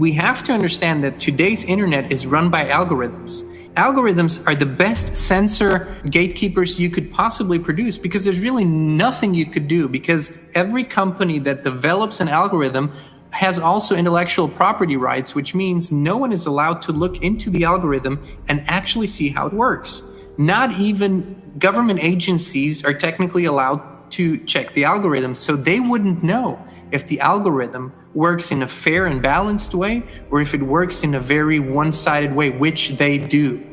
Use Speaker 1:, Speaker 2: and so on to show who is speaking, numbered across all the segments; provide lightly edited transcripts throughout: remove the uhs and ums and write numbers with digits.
Speaker 1: We have to understand that today's internet is run by algorithms. Algorithms are the best censor gatekeepers you could possibly produce, because there's really nothing you could do, because every company that develops an algorithm has also intellectual property rights, which means no one is allowed to look into the algorithm and actually see how it works. Not even government agencies are technically allowed to check the algorithm, so they wouldn't know if the algorithm works in a fair and balanced way or if it works in a very one-sided way, which they do.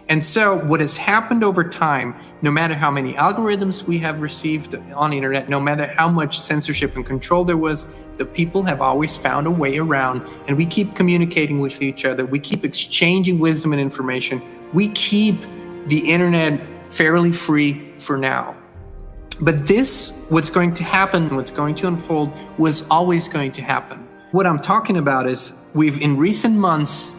Speaker 1: And so what has happened over time, no matter how many algorithms we have received on the internet, no matter how much censorship and control there was, the people have always found a way around, and we keep communicating with each other. We keep exchanging wisdom and information. We keep the internet fairly free for now. But this, what's going to happen, what's going to unfold, was always going to happen. What I'm talking about is in recent months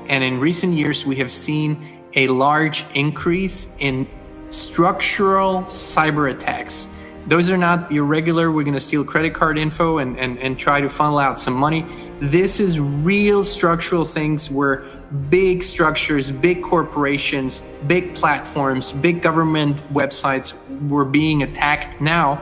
Speaker 1: and in recent years, we have seen a large increase in structural cyber attacks. Those are not your regular, we're going to steal credit card info and try to funnel out some money. This is real structural things where big structures, big corporations, big platforms, big government websites were being attacked now.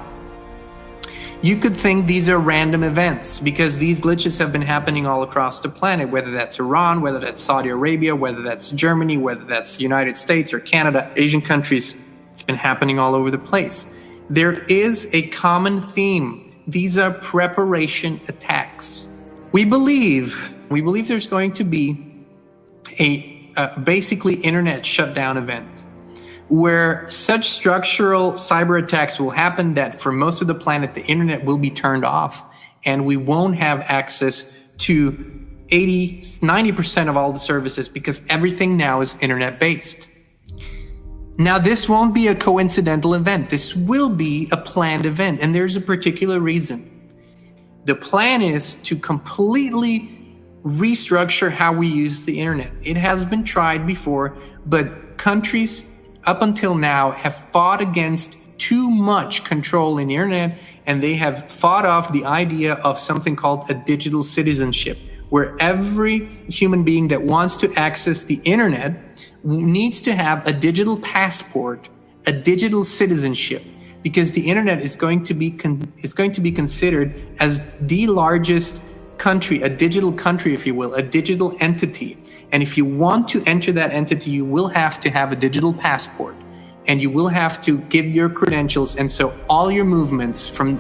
Speaker 1: You could think these are random events because these glitches have been happening all across the planet, whether that's Iran, whether that's Saudi Arabia, whether that's Germany, whether that's the United States or Canada, Asian countries. It's been happening all over the place. There is a common theme. These are preparation attacks. We believe there's going to be a basically internet shutdown event where such structural cyber attacks will happen that for most of the planet, the internet will be turned off and we won't have access to 90% of all the services because everything now is internet based. Now, this won't be a coincidental event. This will be a planned event, and there's a particular reason. The plan is to completely restructure how we use the internet. It has been tried before, but countries up until now have fought against too much control in the internet, and they have fought off the idea of something called a digital citizenship, where every human being that wants to access the internet needs to have a digital passport, a digital citizenship, because the internet is going to be considered as the largest country, a digital country, if you will, a digital entity. And if you want to enter that entity, you will have to have a digital passport and you will have to give your credentials. And so all your movements, from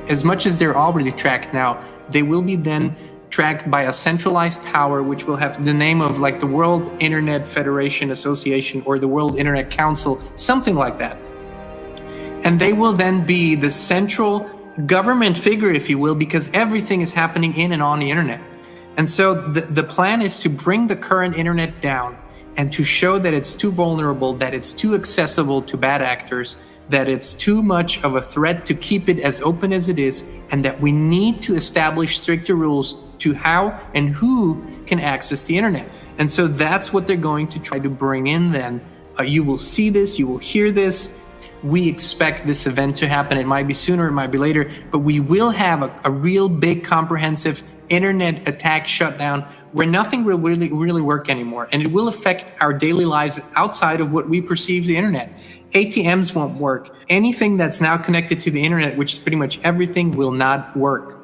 Speaker 1: as much as they're already tracked now, they will be then tracked by a centralized power, which will have the name of like the World Internet Federation Association or the World Internet Council, something like that. And they will then be the central government figure, if you will, because everything is happening in and on the internet. And so the plan is to bring the current internet down and to show that it's too vulnerable, that it's too accessible to bad actors, that it's too much of a threat to keep it as open as it is, and that we need to establish stricter rules to how and who can access the internet. And so that's what they're going to try to bring in then. You will see this, you will hear this. We expect this event to happen. It might be sooner, it might be later, but we will have a real big comprehensive internet attack shutdown where nothing will really work anymore. And it will affect our daily lives outside of what we perceive the internet. ATMs won't work. Anything that's now connected to the internet, which is pretty much everything, will not work.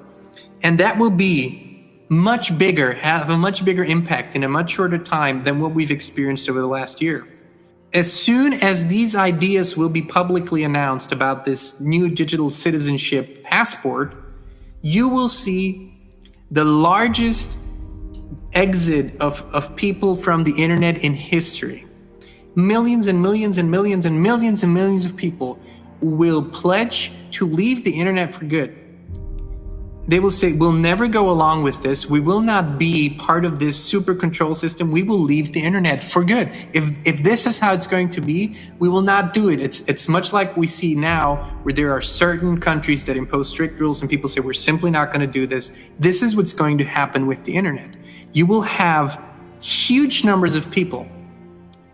Speaker 1: And that will be much bigger, have a much bigger impact in a much shorter time than what we've experienced over the last year. As soon as these ideas will be publicly announced about this new digital citizenship passport, you will see the largest exit of people from the internet in history. Millions and millions and millions and millions and millions of people will pledge to leave the internet for good. They will say, we'll never go along with this. We will not be part of this super control system. We will leave the internet for good. If this is how it's going to be, we will not do it. It's much like we see now where there are certain countries that impose strict rules and people say, we're simply not going to do this. This is what's going to happen with the internet. You will have huge numbers of people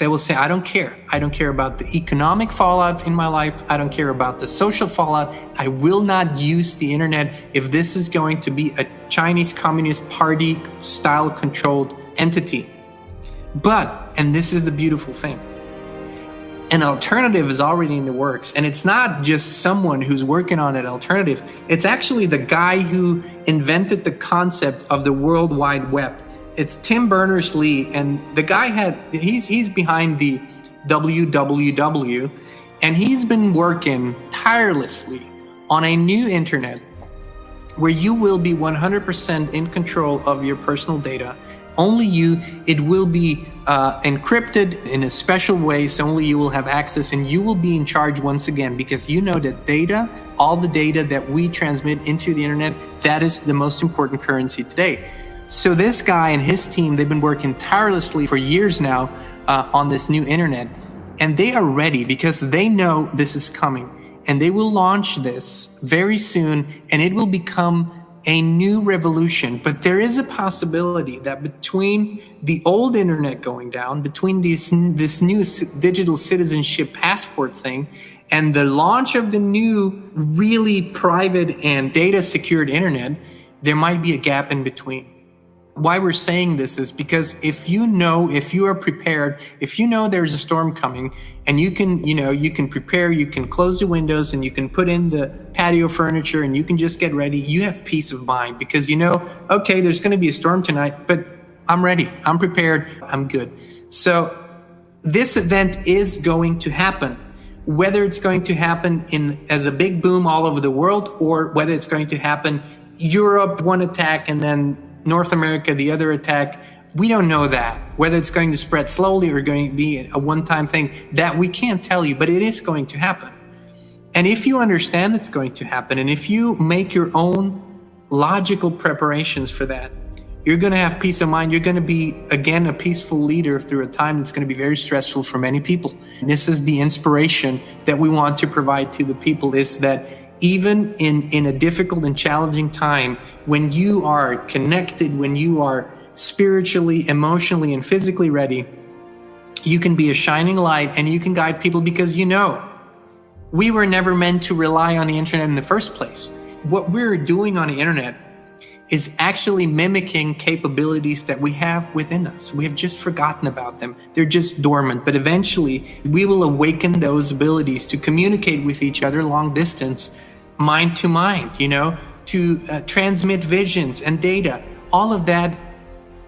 Speaker 1: that will say, I don't care. I don't care about the economic fallout in my life. I don't care about the social fallout. I will not use the internet if this is going to be a Chinese Communist Party style controlled entity. But, and this is the beautiful thing, an alternative is already in the works. And it's not just someone who's working on an alternative. It's actually the guy who invented the concept of the World Wide Web. It's Tim Berners-Lee, and the guy he's behind the WWW, and he's been working tirelessly on a new internet where you will be 100% in control of your personal data. Only you. It will be encrypted in a special way, so only you will have access, and you will be in charge once again, because you know that data, all the data that we transmit into the internet, that is the most important currency today. So this guy and his team, they've been working tirelessly for years now on this new internet, and they are ready because they know this is coming, and they will launch this very soon, and it will become a new revolution. But there is a possibility that between the old internet going down, between this new digital citizenship passport thing, and the launch of the new really private and data secured internet, there might be a gap in between. Why we're saying this is because if you are prepared, if you know there's a storm coming, and you can prepare, you can close the windows and you can put in the patio furniture and you can just get ready, you have peace of mind because you know, okay, there's going to be a storm tonight, but I'm ready, I'm prepared, I'm good. So this event is going to happen. Whether it's going to happen as a big boom all over the world, or whether it's going to happen Europe one attack and then North America the other attack, we don't know that. Whether it's going to spread slowly or going to be a one-time thing, that we can't tell you, but it is going to happen. And if you understand it's going to happen, and if you make your own logical preparations for that, you're going to have peace of mind. You're going to be, again, a peaceful leader through a time that's going to be very stressful for many people. And this is the inspiration that we want to provide to the people, is that even in a difficult and challenging time, when you are connected, when you are spiritually, emotionally, and physically ready, you can be a shining light and you can guide people, because you know, we were never meant to rely on the internet in the first place. What we're doing on the internet is actually mimicking capabilities that we have within us. We have just forgotten about them. They're just dormant, but eventually we will awaken those abilities to communicate with each other long distance, mind to mind, to transmit visions and data. All of that,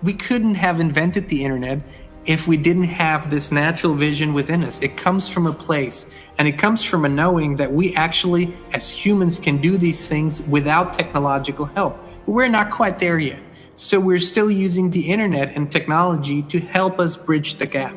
Speaker 1: we couldn't have invented the internet if we didn't have this natural vision within us. It comes from a place, and it comes from a knowing that we actually, as humans, can do these things without technological help. We're not quite there yet. So we're still using the internet and technology to help us bridge the gap.